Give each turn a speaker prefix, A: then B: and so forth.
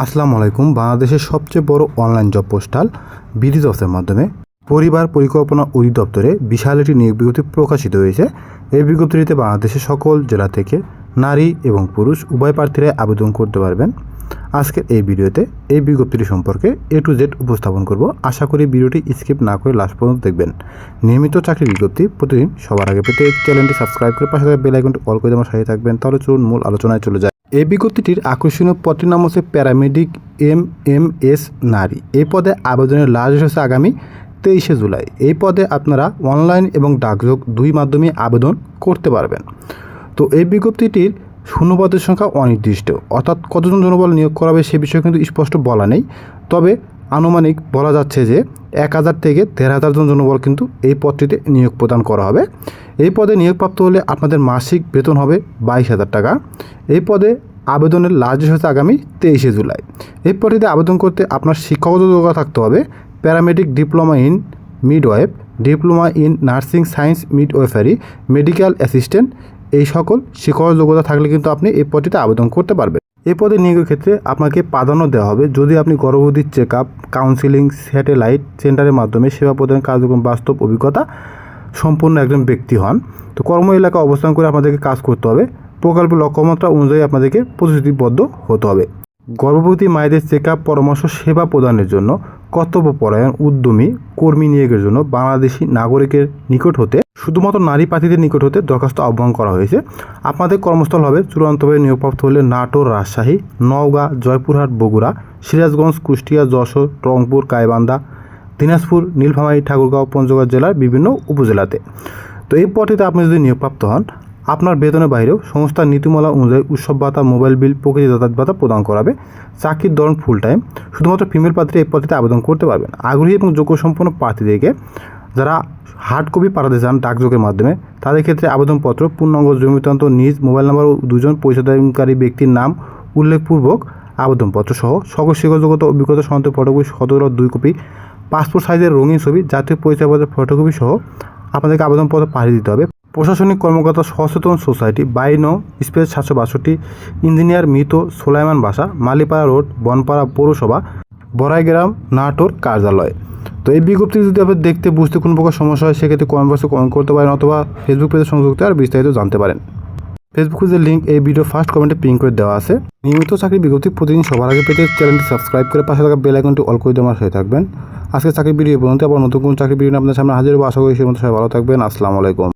A: আসসালামু আলাইকুম। বাংলাদেশের সবচেয়ে বড় অনলাইন জব পোস্টাল বিডি জবসের মাধ্যমে পরিবার পরিকল্পনা অধিদপ্তরে বিশাল একটি নিয়োগ বিজ্ঞপ্তি প্রকাশিত হয়েছে। এই বিজ্ঞপ্তিতে বাংলাদেশের সকল জেলা থেকে নারী এবং পুরুষ উভয় প্রার্থীরা আবেদন করতে পারবেন। আজকের এই ভিডিওতে এই বিজ্ঞপ্তিটি সম্পর্কে A to Z উপস্থাপন করব। আশা করি ভিডিওটি স্কিপ না করে লাস্ট পর্যন্ত দেখবেন। নিয়মিত চাকরির বিজ্ঞপ্তি প্রতিদিন সবার আগে পেতে চ্যানেলটি সাবস্ক্রাইব করে পাশে থাকা বেল আইকনটি অল করে আমার সাথে থাকবেন। তাহলে চলুন মূল আলোচনায় চলে যায়। এই বিজ্ঞপ্তিটির আকর্ষণীয় পদটির নাম হচ্ছে প্যারামেডিক MMS নারী। এই পদে আবেদনের লাস্ট ডেট হচ্ছে আগামী 23শে জুলাই। এই পদে আপনারা অনলাইন এবং ডাকযোগ দুই মাধ্যমে আবেদন করতে পারবেন। তো এই বিজ্ঞপ্তিটির শূন্যপদের সংখ্যা অনির্দিষ্ট, অর্থাৎ কতজন জনবল নিয়োগ করা হবে সে বিষয়ে কিন্তু স্পষ্ট বলা নেই। তবে আনুমানিক বলা যাচ্ছে যে 1000 থেকে 1500 জন জনবল কিন্তু এই পদটিতে নিয়োগ প্রদান করা হবে। এই পদে নিয়োগপ্রাপ্ত হলে আপনাদের মাসিক বেতন হবে 22,000 টাকা। এই পদে আবেদনের লাস্ট ডেট হচ্ছে আগামী 23শে জুলাই। এই পদটিতে আবেদন করতে আপনার শিক্ষাগত যোগ্যতা থাকতে হবে paramedic diploma in midwife, diploma in nursing science midwifery, medical assistant. এই সকল শিক্ষাগত যোগ্যতা থাকলে কিন্তু আপনি এই পদটিতে আবেদন করতে পারবেন। এই পদে নিয়োগের ক্ষেত্রে আপনাকে প্রাধান্য দেওয়া হবে যদি আপনি গর্ভবতী চেক আপ, কাউন্সিলিং, স্যাটেলাইট সেন্টারের মাধ্যমে সেবা প্রদান কার্যক্রম বাস্তব অভিজ্ঞতা সম্পন্ন একজন ব্যক্তি হন। তো কর্ম এলাকা অবস্থান করে আপনাদেরকে কাজ করতে হবে। প্রকল্পের লক্ষ্যমাত্রা অনুযায়ী আপনাদেরকে প্রতিশ্রুতিবদ্ধ হতে হবে। গর্ভবতী মায়েদের চেক আপ পরামর্শ সেবা প্রদানের জন্য কর্তব্যপরায়ণ উদ্যমী কর্মী নিয়োগের জন্য বাংলাদেশি নাগরিকের নিকট হতে শুধুমাত্র নারী প্রার্থীদের নিকট হতে দরখাস্ত আহ্বান করা হয়েছে। আপনাদের কর্মস্থল হবে চূড়ান্তভাবে নিয়োগপ্রাপ্ত হলে নাটোর, রাজশাহী, নওগাঁ, জয়পুরহাট, বগুড়া, সিরাজগঞ্জ, কুষ্টিয়া, যশোর, রংপুর, গাইবান্ধা, দিনাজপুর, নীলফামারী, ঠাকুরগাঁও, পঞ্চগড় জেলার বিভিন্ন উপজেলাতে। তো এই পদটিতে আপনি যদি নিয়োগপ্রাপ্ত হন, আপনার বেতনের বাইরেও সংস্থার নীতিমালা অনুযায়ী উৎসব ভাতা, মোবাইল বিল, প্রকৃতি যাতায়াত ভাতা প্রদান করাবে। চাকরির ধরন ফুল টাইম। শুধুমাত্র ফিমেল প্রার্থী এই পদটিতে আবেদন করতে পারবেন। আগ্রহী এবং যোগ্য সম্পন্ন প্রার্থীদেরকে যারা হার্ড কপি পাঠাতে চান ডাকযোগের মাধ্যমে, তাদের ক্ষেত্রে আবেদনপত্র, পূর্ণাঙ্গ জমিতন্ত্র, নিজ মোবাইল নাম্বার ও 2জন পরিচয়দানকারী ব্যক্তির নাম উল্লেখপূর্বক আবেদনপত্র সহ সকল শিক্ষাগত অভিজ্ঞতা সনদ ফটোকপি 2 কপি, পাসপোর্ট সাইজের রঙিন ছবি, জাতীয় পরিচয়পত্রের ফটোকপি সহ আপনাদেরকে আবেদনপত্র পাঠিয়ে দিতে হবে। প্রশাসনিক কর্মকর্তা সচেতন সোসাইটি 22 স্পেস 762, ইঞ্জিনিয়ার মৃত সোলাইমান বাসা, মালিপাড়া রোড, বনপাড়া পৌরসভা, বড়াইগ্রাম, নাটোর কার্যালয়। তো এই বিজ্ঞপ্তি যদি আপনি দেখতে বুঝতে কোনো প্রকার সমস্যা হয় সেক্ষেত্রে কমেন্ট বক্সে কমেন্ট করতে পারেন অথবা ফেসবুক পেজে সংযুক্ত আর বিস্তারিত জানতে পারেন। ফেসবুক পেজের লিঙ্ক এই ভিডিও ফার্স্ট কমেন্টে পিন করে দেওয়া আছে। নিয়মিত চাকরির বিজ্ঞপ্তি প্রতিদিন সবার আগে পেতে চ্যানেলটি সাবস্ক্রাইব করে পাশে থাকা বেল আইকনটি অল করে দেওয়ার সাথে থাকবেন। আজকে চাকরির ভিডিও পর্যন্ত আবার নতুন কোন চাকরির ভিডিও আপনাদের সামনে হাজির হবো। আশা করি সেই মতো সবাই ভালো থাকবেন। আসসালামু আলাইকুম।